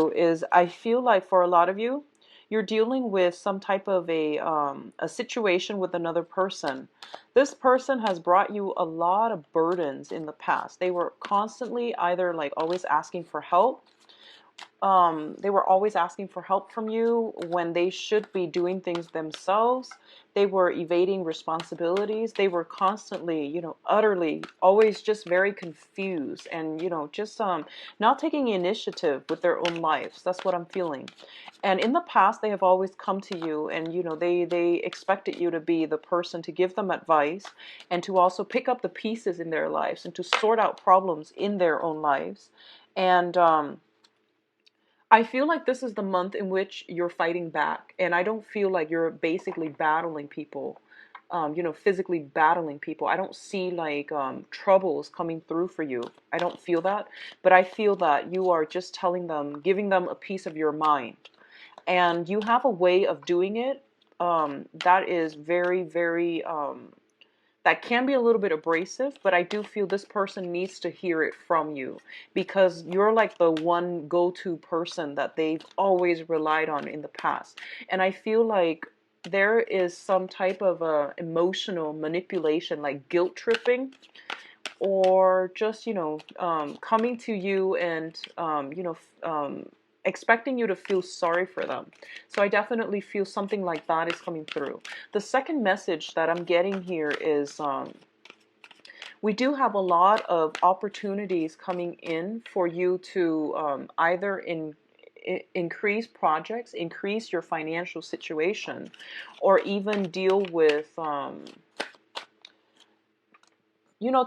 is I feel like for a lot of you, you're dealing with some type of a situation with another person. This person has brought you a lot of burdens in the past. They were constantly either like always asking for help. They were always asking for help from you when they should be doing things themselves. They were evading responsibilities. They were constantly, utterly, always just very confused and, just not taking initiative with their own lives. That's what I'm feeling. And in the past, they have always come to you and, they expected you to be the person to give them advice and to also pick up the pieces in their lives and to sort out problems in their own lives. And, I feel like this is the month in which you're fighting back, and I don't feel like you're basically battling people, physically battling people. I don't see like troubles coming through for you. I don't feel that, but I feel that you are just telling them, giving them a piece of your mind, and you have a way of doing it that is very, very that can be a little bit abrasive, but I do feel this person needs to hear it from you because you're like the one go-to person that they've always relied on in the past. And I feel like there is some type of emotional manipulation, like guilt tripping, or just, coming to you and, expecting you to feel sorry for them. So I definitely feel something like that is coming through. The second message that I'm getting here is we do have a lot of opportunities coming in for you to either increase projects, increase your financial situation, or even deal with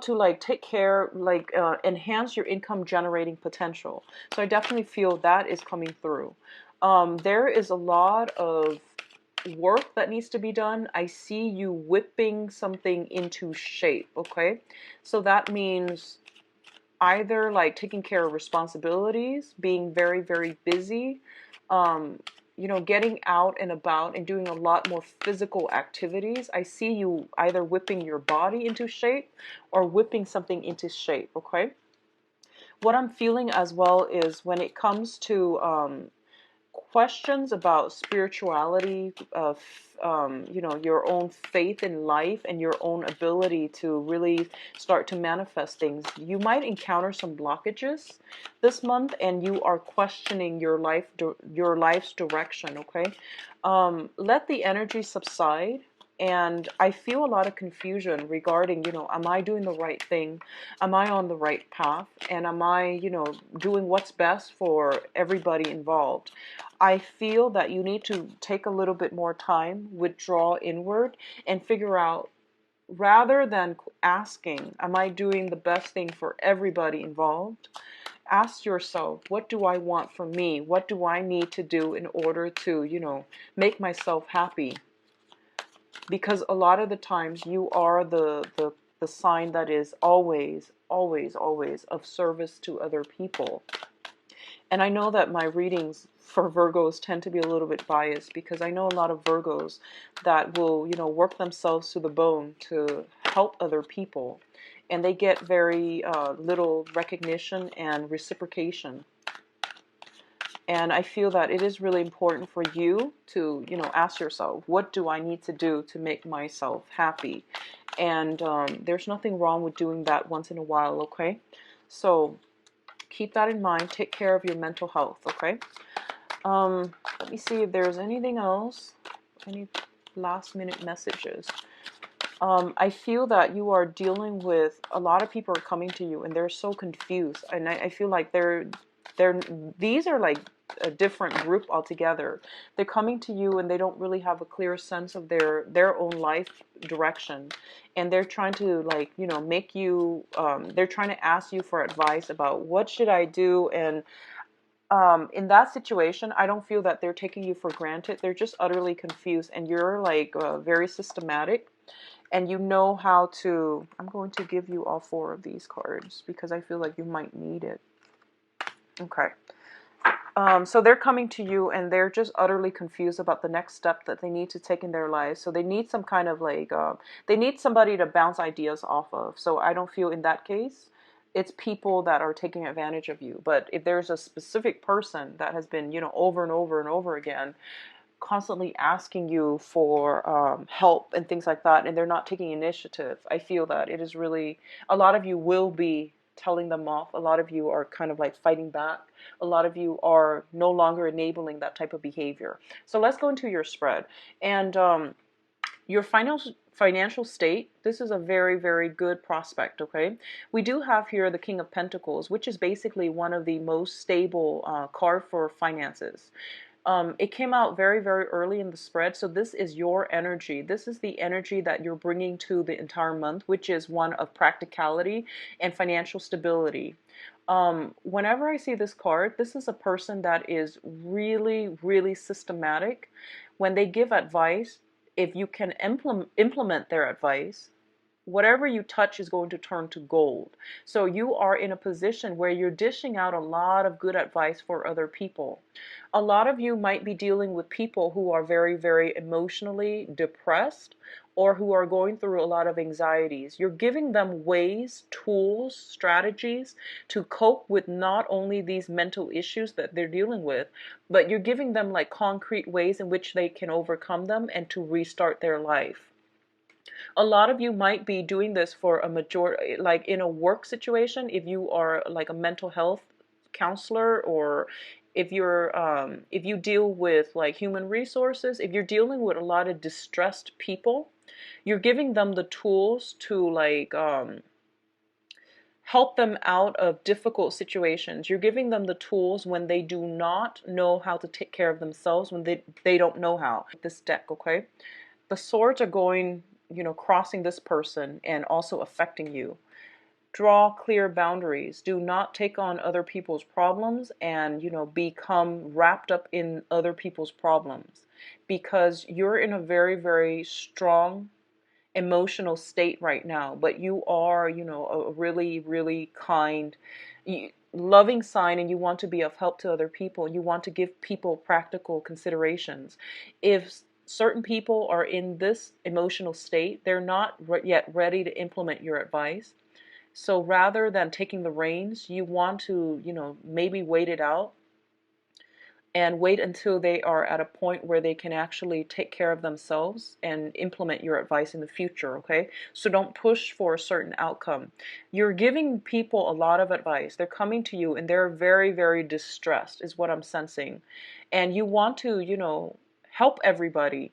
to like take care, like enhance your income generating potential. So I definitely feel that is coming through. There is a lot of work that needs to be done. I see you whipping something into shape, okay? So that means either like taking care of responsibilities, being very, very busy, getting out and about and doing a lot more physical activities. I see you either whipping your body into shape or whipping something into shape, okay? What I'm feeling as well is when it comes to questions about spirituality, of your own faith in life and your own ability to really start to manifest things, you might encounter some blockages this month, and you are questioning your life's direction. Okay, let the energy subside. And I feel a lot of confusion regarding, am I doing the right thing? Am I on the right path? And am I, doing what's best for everybody involved? I feel that you need to take a little bit more time, withdraw inward, and figure out, rather than asking, am I doing the best thing for everybody involved? Ask yourself, what do I want for me? What do I need to do in order to, make myself happy? Because a lot of the times you are the sign that is always, always, always of service to other people. And I know that my readings for Virgos tend to be a little bit biased because I know a lot of Virgos that will, work themselves to the bone to help other people. And they get very little recognition and reciprocation. And I feel that it is really important for you to, ask yourself, what do I need to do to make myself happy? And there's nothing wrong with doing that once in a while, okay? So keep that in mind. Take care of your mental health, okay? Let me see if there's anything else. Any last minute messages? I feel that you are dealing with a lot of people are coming to you and they're so confused. And I feel like these are like a different group altogether. They're coming to you and they don't really have a clear sense of their own life direction. And they're trying to like, make you, they're trying to ask you for advice about what should I do. And in that situation, I don't feel that they're taking you for granted. They're just utterly confused, and you're like very systematic, and you know how to. I'm going to give you all four of these cards because I feel like you might need it. Okay. So they're coming to you and they're just utterly confused about the next step that they need to take in their lives. So they need some kind of like, they need somebody to bounce ideas off of. So I don't feel in that case it's people that are taking advantage of you. But if there's a specific person that has been, over and over and over again, constantly asking you for help and things like that, and they're not taking initiative, I feel that it is really, a lot of you will be telling them off. A lot of you are kind of like fighting back. A lot of you are no longer enabling that type of behavior. So let's go into your spread. And your financial state, this is a very, very good prospect, okay? We do have here the King of Pentacles, which is basically one of the most stable card for finances. It came out very, very early in the spread, so this is your energy. This is the energy that you're bringing to the entire month, which is one of practicality and financial stability. Whenever I see this card, this is a person that is really, really systematic. When they give advice, if you can implement their advice, whatever you touch is going to turn to gold. So you are in a position where you're dishing out a lot of good advice for other people. A lot of you might be dealing with people who are very, very emotionally depressed or who are going through a lot of anxieties. You're giving them ways, tools, strategies to cope with not only these mental issues that they're dealing with, but you're giving them like concrete ways in which they can overcome them and to restart their life. A lot of you might be doing this for a majority, like in a work situation, if you are like a mental health counselor, or if you deal with like human resources, if you're dealing with a lot of distressed people, you're giving them the tools to like help them out of difficult situations. You're giving them the tools when they do not know how to take care of themselves, when they don't know how. This deck, okay? The swords are going, crossing this person and also affecting you. Draw clear boundaries. Do not take on other people's problems and, become wrapped up in other people's problems, because you're in a very, very strong emotional state right now, but you are, a really, really kind, loving sign, and you want to be of help to other people. You want to give people practical considerations. If certain people are in this emotional state, they're not yet ready to implement your advice. So rather than taking the reins, you want to, maybe wait it out and wait until they are at a point where they can actually take care of themselves and implement your advice in the future, okay? So don't push for a certain outcome. You're giving people a lot of advice. They're coming to you and they're very, very distressed, is what I'm sensing. And you want to, help everybody,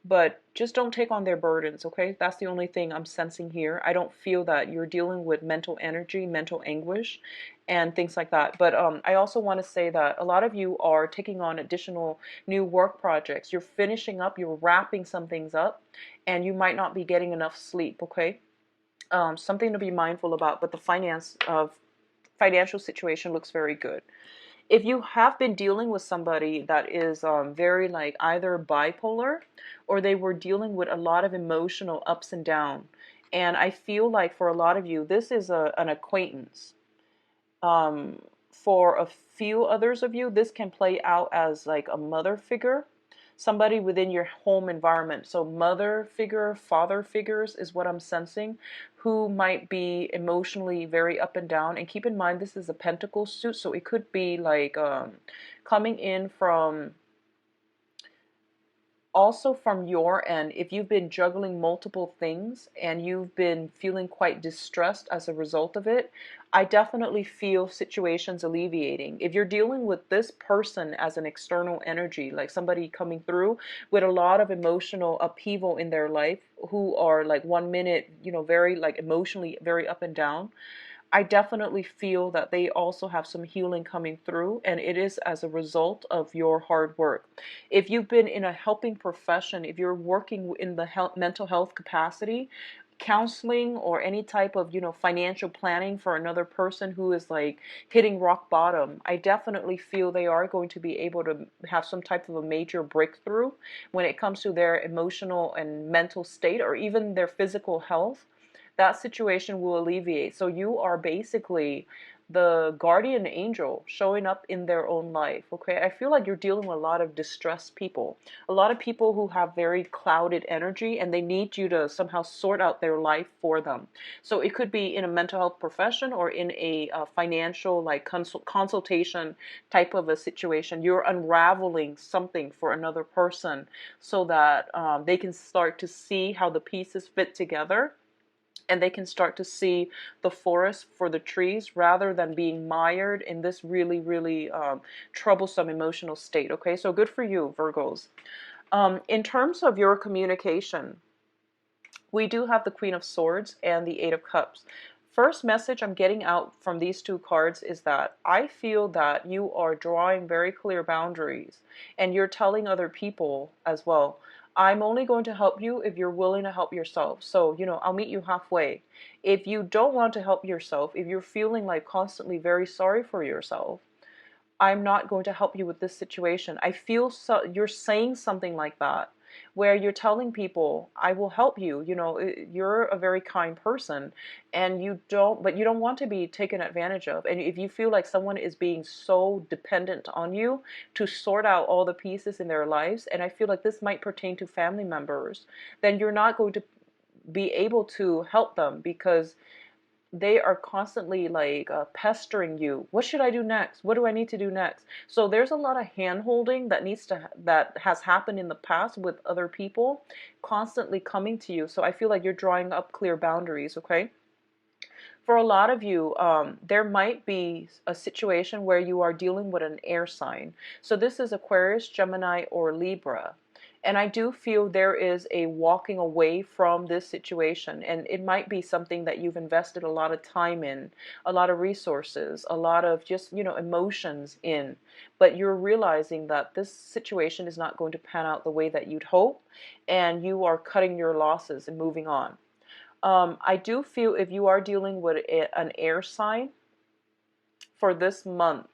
but just don't take on their burdens, okay? That's the only thing I'm sensing here. I don't feel that you're dealing with mental energy, mental anguish, and things like that. But I also want to say that a lot of you are taking on additional new work projects. You're finishing up, you're wrapping some things up, and you might not be getting enough sleep, okay? Something to be mindful about, but the financial situation looks very good. If you have been dealing with somebody that is very like either bipolar, or they were dealing with a lot of emotional ups and downs, and I feel like for a lot of you, this is an acquaintance. For a few others of you, this can play out as like a mother figure, somebody within your home environment. So mother figure, father figures is what I'm sensing, who might be emotionally very up and down. And keep in mind, this is a pentacle suit, so it could be like coming in from, also from your end, if you've been juggling multiple things and you've been feeling quite distressed as a result of it, I definitely feel situations alleviating. If you're dealing with this person as an external energy, like somebody coming through with a lot of emotional upheaval in their life, who are like 1 minute, very like emotionally very up and down, I definitely feel that they also have some healing coming through, and it is as a result of your hard work. If you've been in a helping profession, if you're working in the mental health capacity, counseling or any type of, financial planning for another person who is like hitting rock bottom, I definitely feel they are going to be able to have some type of a major breakthrough when it comes to their emotional and mental state, or even their physical health. That situation will alleviate. So you are basically the guardian angel showing up in their own life. Okay, I feel like you're dealing with a lot of distressed people, a lot of people who have very clouded energy, and they need you to somehow sort out their life for them. So it could be in a mental health profession or in a financial like consultation type of a situation. You're unraveling something for another person so that they can start to see how the pieces fit together, and they can start to see the forest for the trees rather than being mired in this really, really troublesome emotional state. Okay, so good for you, Virgos. In terms of your communication, we do have the Queen of Swords and the Eight of Cups. First message I'm getting out from these two cards is that I feel that you are drawing very clear boundaries, and you're telling other people as well, I'm only going to help you if you're willing to help yourself. So, I'll meet you halfway. If you don't want to help yourself, if you're feeling like constantly very sorry for yourself, I'm not going to help you with this situation. I feel so you're saying something like that, where you're telling people, I will help you. You're a very kind person, and but you don't want to be taken advantage of. And if you feel like someone is being so dependent on you to sort out all the pieces in their lives, and I feel like this might pertain to family members, then you're not going to be able to help them, because they are constantly like pestering you. What should I do next? What do I need to do next? So there's a lot of hand holding that has happened in the past with other people constantly coming to you. So I feel like you're drawing up clear boundaries. Okay, for a lot of you, there might be a situation where you are dealing with an air sign. So this is Aquarius, Gemini, or Libra. And I do feel there is a walking away from this situation. And it might be something that you've invested a lot of time in, a lot of resources, a lot of just, emotions in. But you're realizing that this situation is not going to pan out the way that you'd hope. And you are cutting your losses and moving on. I do feel if you are dealing with an air sign for this month,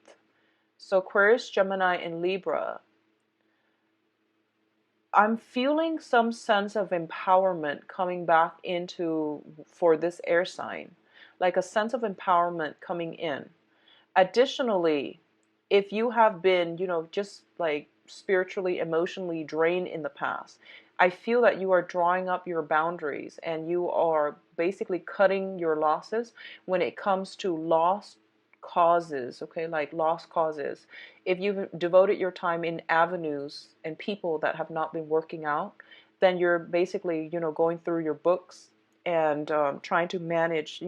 so Aquarius, Gemini, and Libra, I'm feeling some sense of empowerment coming back into for this air sign, like a sense of empowerment coming in. Additionally, if you have been, just like spiritually, emotionally drained in the past, I feel that you are drawing up your boundaries and you are basically cutting your losses when it comes to lost causes, okay, like lost causes. If you've devoted your time in avenues and people that have not been working out, then you're basically, going through your books and trying to manage,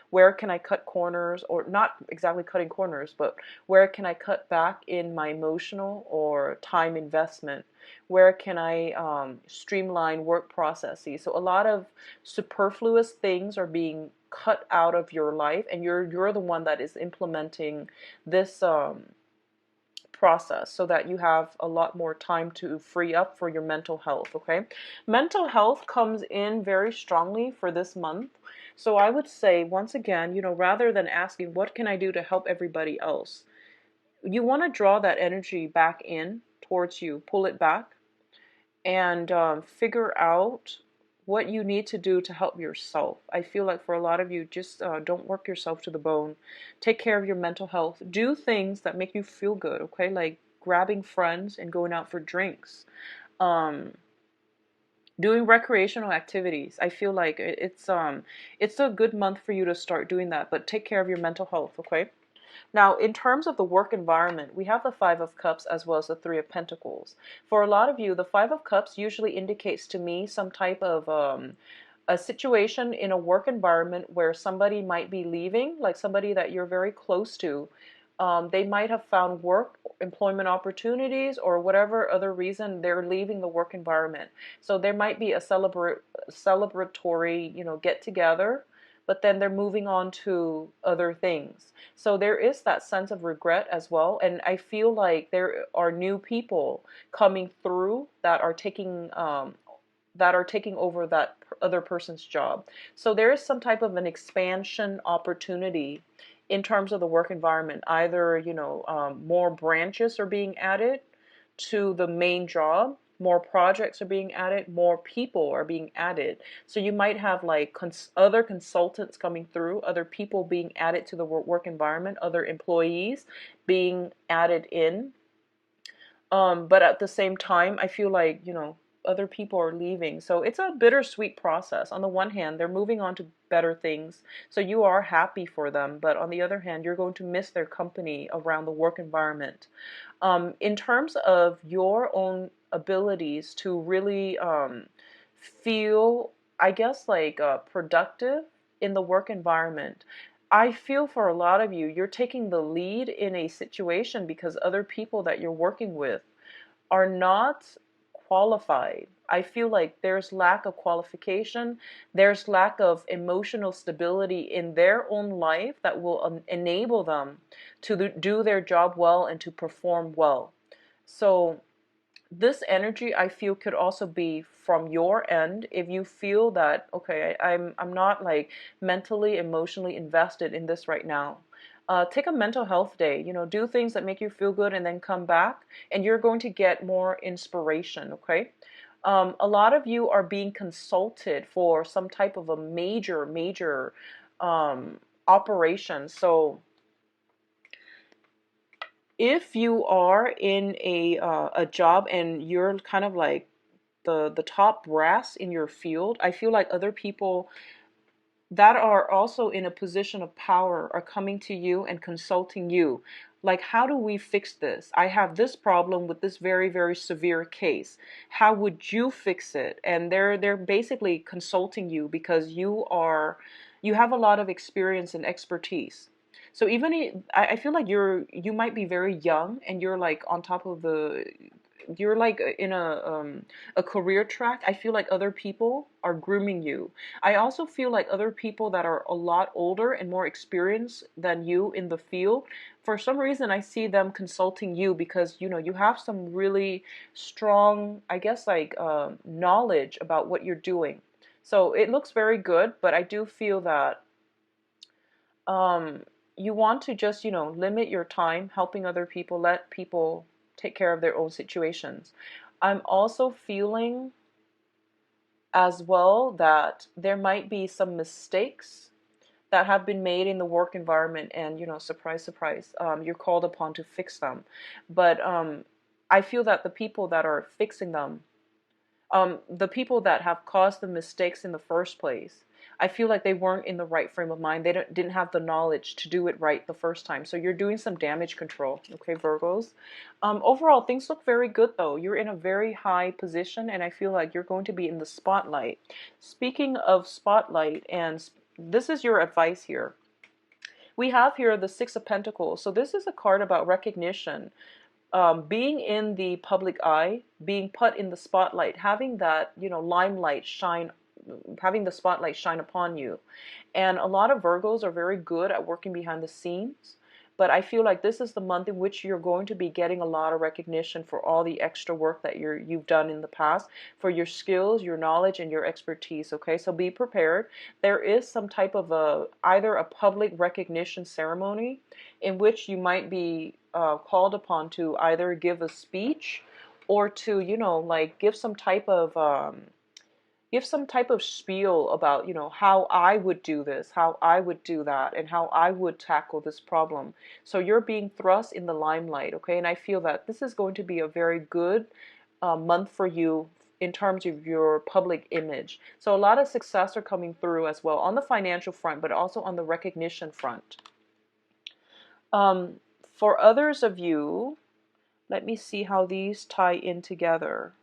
where can I cut corners, or not exactly cutting corners, but where can I cut back in my emotional or time investment? Where can I streamline work processes? So a lot of superfluous things are being cut out of your life, and you're the one that is implementing this process so that you have a lot more time to free up for your mental health. Okay, mental health comes in very strongly for this month. So I would say, once again, rather than asking what can I do to help everybody else, you want to draw that energy back in towards you, pull it back, and figure out what you need to do to help yourself. I feel like for a lot of you, just don't work yourself to the bone. Take care of your mental health. Do things that make you feel good, okay? Like grabbing friends and going out for drinks. Um, Doing recreational activities. I feel like it's a good month for you to start doing that, but take care of your mental health, okay? Now, in terms of the work environment, we have the Five of Cups as well as the Three of Pentacles. For a lot of you, the Five of Cups usually indicates to me some type of a situation in a work environment where somebody might be leaving, like somebody that you're very close to. They might have found work, employment opportunities, or whatever other reason they're leaving the work environment. So there might be a celebratory, get together, but then they're moving on to other things. So there is that sense of regret as well. And I feel like there are new people coming through that are taking over that other person's job. So there is some type of an expansion opportunity in terms of the work environment. Either, more branches are being added to the main job, more projects are being added, more people are being added. So you might have like other consultants coming through, other people being added to the work environment, other employees being added in. But at the same time, I feel like, other people are leaving. So it's a bittersweet process. On the one hand, they're moving on to better things. So you are happy for them. But on the other hand, you're going to miss their company around the work environment. In terms of your own abilities to really feel, I guess, like productive in the work environment, I feel for a lot of you, you're taking the lead in a situation because other people that you're working with are not qualified. I feel like there's lack of qualification, there's lack of emotional stability in their own life that will enable them to do their job well and to perform well. So this energy, I feel, could also be from your end. If you feel that, okay, I'm not like mentally, emotionally invested in this right now, take a mental health day. Do things that make you feel good and then come back, and you're going to get more inspiration. Okay. A lot of you are being consulted for some type of a major operation. So if you are in a job and you're kind of like the top brass in your field, I feel like other people that are also in a position of power are coming to you and consulting you. Like, how do we fix this? I have this problem with this very severe case. How would you fix it? And they're basically consulting you because you have a lot of experience and expertise. So even I feel like you might be very young and you're like on top of you're like in a career track. I feel like other people are grooming you. I also feel like other people that are a lot older and more experienced than you in the field, for some reason I see them consulting you because you have some really strong, I guess, like knowledge about what you're doing. So it looks very good, but I do feel that um, you want to just, limit your time helping other people, let people take care of their own situations. I'm also feeling as well that there might be some mistakes that have been made in the work environment, and surprise surprise, you're called upon to fix them. But I feel that the people that are fixing them, the people that have caused the mistakes in the first place, I feel like they weren't in the right frame of mind. They didn't have the knowledge to do it right the first time. So you're doing some damage control, okay, Virgos? Overall, things look very good, though. You're in a very high position, and I feel like you're going to be in the spotlight. Speaking of spotlight, and this is your advice here. We have here the Six of Pentacles. So this is a card about recognition. Being in the public eye, being put in the spotlight, having that, limelight shine, having the spotlight shine upon you. And a lot of Virgos are very good at working behind the scenes. But I feel like this is the month in which you're going to be getting a lot of recognition for all the extra work that you've done in the past, for your skills, your knowledge, and your expertise. Okay, so be prepared. There is some type of either a public recognition ceremony in which you might be called upon to either give a speech or to, like give some type of spiel about, how I would do this, how I would do that, and how I would tackle this problem. So you're being thrust in the limelight, okay? And I feel that this is going to be a very good month for you in terms of your public image. So a lot of success are coming through as well on the financial front, but also on the recognition front. For others of you, let me see how these tie in together.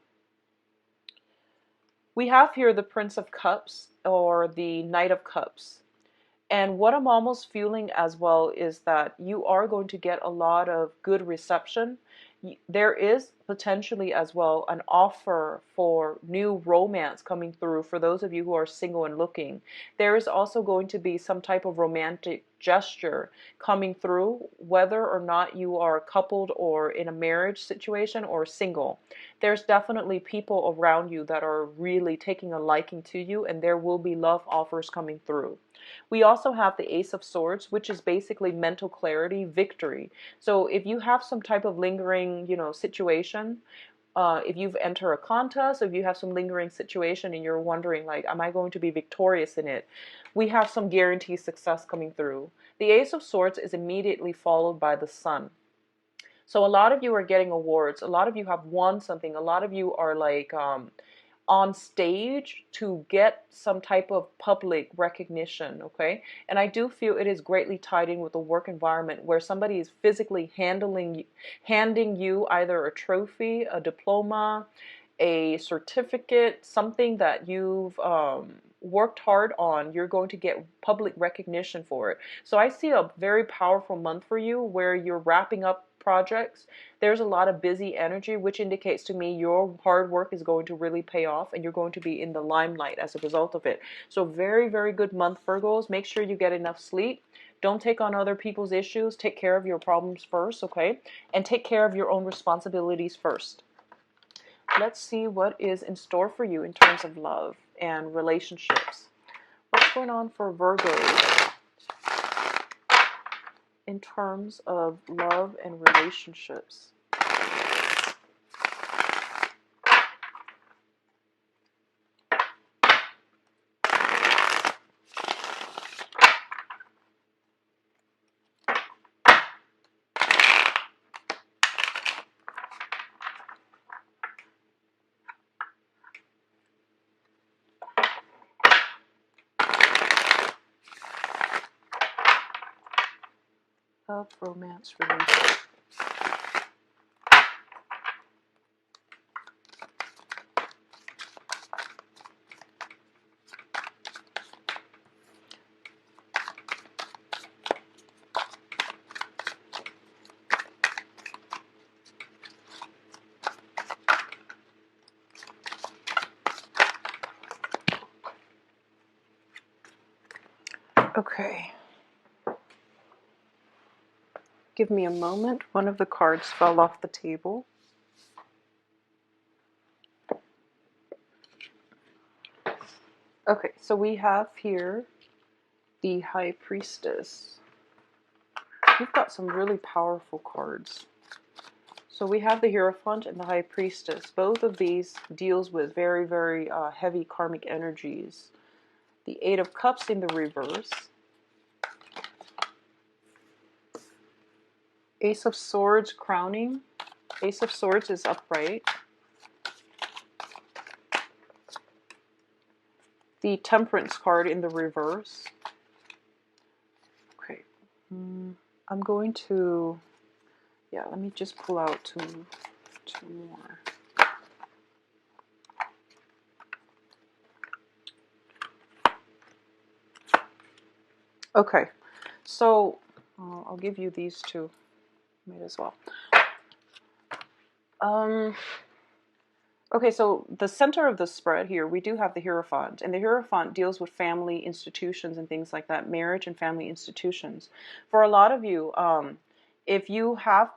We have here the Prince of Cups or the Knight of Cups. And what I'm almost feeling as well is that you are going to get a lot of good reception. There is potentially as well an offer for new romance coming through for those of you who are single and looking. There is also going to be some type of romantic gesture coming through, whether or not you are coupled or in a marriage situation or single. There's definitely people around you that are really taking a liking to you, and there will be love offers coming through. We also have the Ace of Swords, which is basically mental clarity, victory. So if you have some type of lingering, situation, If you've entered a contest, if you have some lingering situation and you're wondering, like, am I going to be victorious in it? We have some guaranteed success coming through. The Ace of Swords is immediately followed by the Sun. So a lot of you are getting awards. A lot of you have won something. A lot of you are like on stage to get some type of public recognition, okay? And I do feel it is greatly tied in with the work environment where somebody is physically handing you either a trophy, a diploma, a certificate, something that you've worked hard on. You're going to get public recognition for it. So I see a very powerful month for you where you're wrapping up projects. There's a lot of busy energy, which indicates to me your hard work is going to really pay off and you're going to be in the limelight as a result of it. So very, very good month, Virgos. Make sure you get enough sleep. Don't take on other people's issues. Take care of your problems first, okay? And take care of your own responsibilities first. Let's see what is in store for you in terms of love and relationships. What's going on for Virgos in terms of love and relationships? Love, romance, relationship. Okay. Give me a moment. One of the cards fell off the table. Okay, so we have here the High Priestess. We've got some really powerful cards. So we have the Hierophant and the High Priestess. Both of these deals with very, very heavy karmic energies. The Eight of Cups in the reverse. Ace of Swords crowning. Ace of Swords is upright. The Temperance card in the reverse. Okay. I'm going to, yeah, let me just pull out two more. Okay, so I'll give you these two. Might as well. Okay, so the center of the spread here, we do have the Hierophant, and the Hierophant deals with family institutions and things like that, marriage and family institutions. For a lot of you, if you have,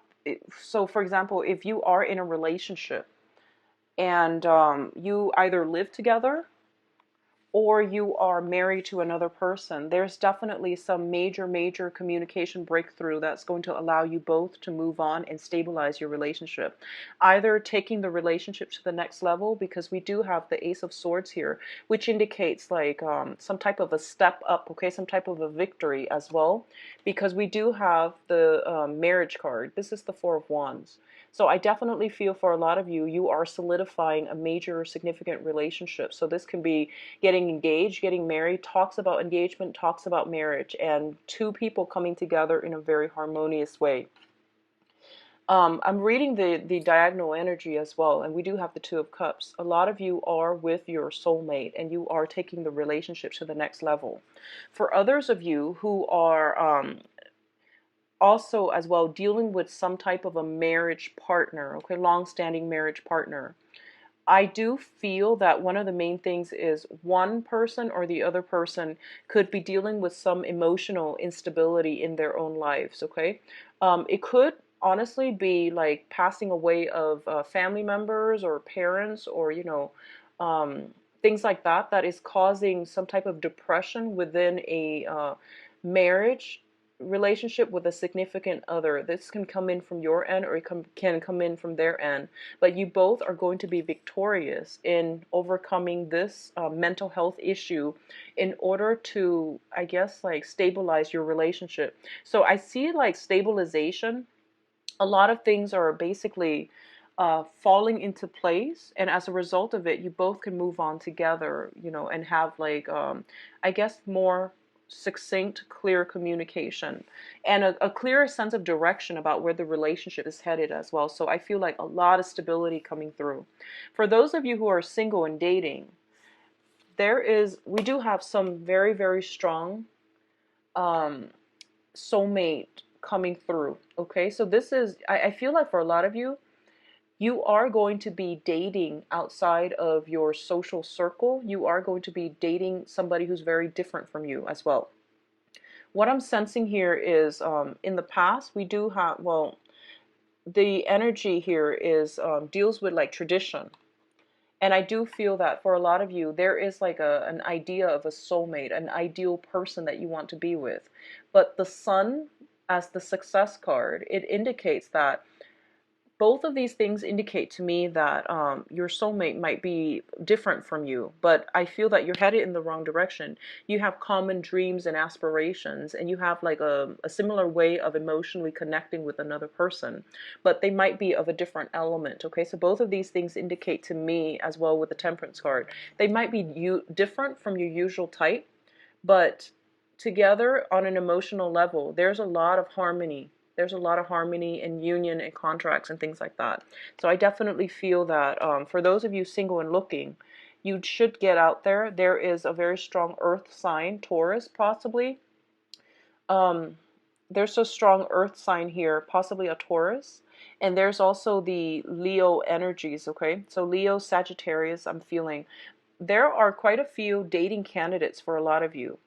so for example, if you are in a relationship and you either live together or you are married to another person, there's definitely some major communication breakthrough that's going to allow you both to move on and stabilize your relationship. Either taking the relationship to the next level, because we do have the Ace of Swords here, which indicates like some type of a step up, okay, some type of a victory as well, because we do have the marriage card. This is the Four of Wands. So I definitely feel for a lot of you, you are solidifying a major significant relationship. So this can be getting engaged, getting married, talks about engagement, talks about marriage, and two people coming together in a very harmonious way. I'm reading the diagonal energy as well, and we do have the Two of Cups. A lot of you are with your soulmate, and you are taking the relationship to the next level. For others of you who are also as well dealing with some type of a marriage partner, okay, long-standing marriage partner, I do feel that one of the main things is one person or the other person could be dealing with some emotional instability in their own lives, okay? It could honestly be like passing away of family members or parents or, you know, things like that that is causing some type of depression within a marriage relationship with a significant other. This can come in from your end, or it can come in from their end, but you both are going to be victorious in overcoming this mental health issue in order to, I guess, like stabilize your relationship. So I see like stabilization. A lot of things are basically falling into place, and as a result of it, you both can move on together, and have like, I guess, more succinct, clear communication, and a clearer sense of direction about where the relationship is headed as well. So I feel like a lot of stability coming through. For those of you who are single and dating, we do have some very, very strong soulmate coming through. Okay, so this is, I feel like for a lot of you, you are going to be dating outside of your social circle. You are going to be dating somebody who's very different from you as well. What I'm sensing here is, in the past, we do have, well, the energy here is deals with like tradition. And I do feel that for a lot of you, there is like an idea of a soulmate, an ideal person that you want to be with. But the sun, as the success card, it indicates that both of these things indicate to me that your soulmate might be different from you, but I feel that you're headed in the wrong direction. You have common dreams and aspirations, and you have like a similar way of emotionally connecting with another person, but they might be of a different element. Okay, so both of these things indicate to me as well with the Temperance card. They might be different from your usual type, but together on an emotional level, there's a lot of harmony. There's a lot of harmony and union and contracts and things like that. So I definitely feel that for those of you single and looking, you should get out there. There is a very strong earth sign, Taurus possibly. There's a strong earth sign here, possibly a Taurus. And there's also the Leo energies, okay? So Leo, Sagittarius, I'm feeling. There are quite a few dating candidates for a lot of you.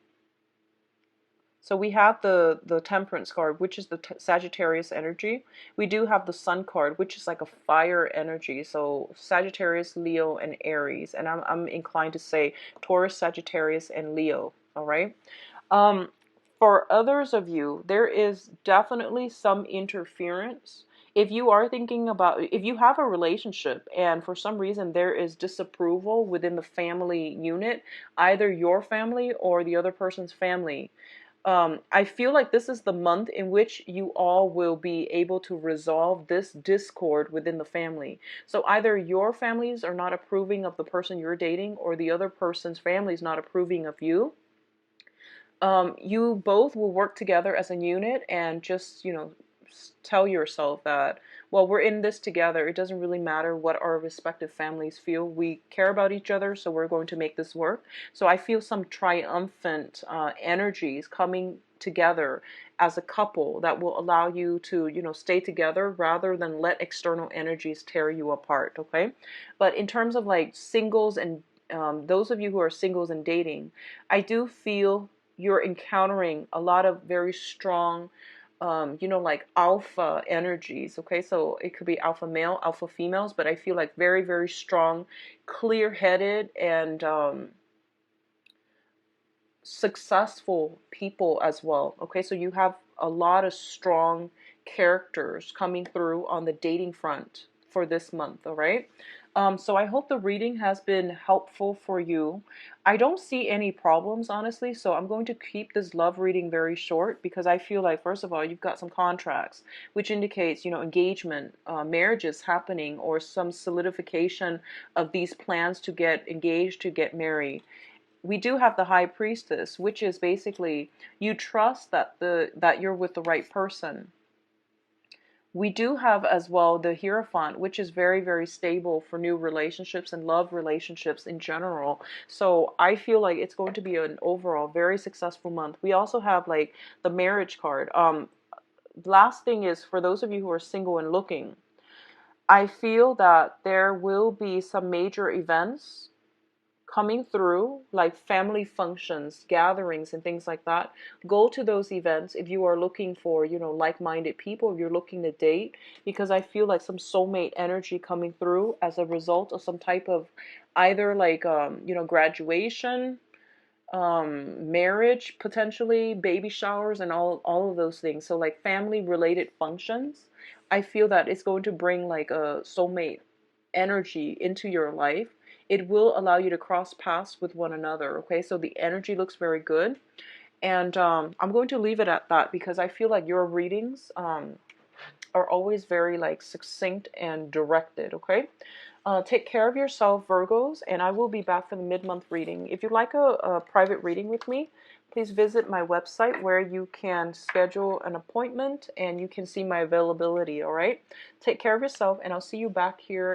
So we have the Temperance card, which is the Sagittarius energy. We do have the Sun card, which is like a fire energy. So Sagittarius, Leo, and Aries. And I'm inclined to say Taurus, Sagittarius, and Leo. All right. For others of you, there is definitely some interference. If you are thinking about, if you have a relationship and for some reason there is disapproval within the family unit, either your family or the other person's family, I feel like this is the month in which you all will be able to resolve this discord within the family. So either your families are not approving of the person you're dating, or the other person's family is not approving of you. You both will work together as a unit and just, tell yourself that, well, we're in this together. It doesn't really matter what our respective families feel. We care about each other, so we're going to make this work. So I feel some triumphant energies coming together as a couple that will allow you to, stay together rather than let external energies tear you apart, okay? But in terms of like singles and those of you who are singles and dating, I do feel you're encountering a lot of very strong like alpha energies. Okay, so it could be alpha male, alpha females, but I feel like very, very strong, clear-headed, and successful people as well. Okay, so you have a lot of strong characters coming through on the dating front for this month. All right. So I hope the reading has been helpful for you. I don't see any problems, honestly, so I'm going to keep this love reading very short because I feel like, first of all, you've got some contracts, which indicates, engagement, marriages happening, or some solidification of these plans to get engaged, to get married. We do have the High Priestess, which is basically you trust that you're with the right person. We do have as well the Hierophant, which is very, very stable for new relationships and love relationships in general. So I feel like it's going to be an overall very successful month. We also have like the Marriage card. Last thing is, for those of you who are single and looking, I feel that there will be some major events coming through, like family functions, gatherings, and things like that. Go to those events if you are looking for, like-minded people, if you're looking to date, because I feel like some soulmate energy coming through as a result of some type of either like, graduation, marriage, potentially baby showers, and all of those things. So like family related functions, I feel that it's going to bring like a soulmate energy into your life. It will allow you to cross paths with one another. Okay, so the energy looks very good. And I'm going to leave it at that because I feel like your readings are always very like succinct and directed. Okay, take care of yourself, Virgos, and I will be back for the mid-month reading. If you'd like a private reading with me, please visit my website where you can schedule an appointment and you can see my availability. All right, take care of yourself, and I'll see you back here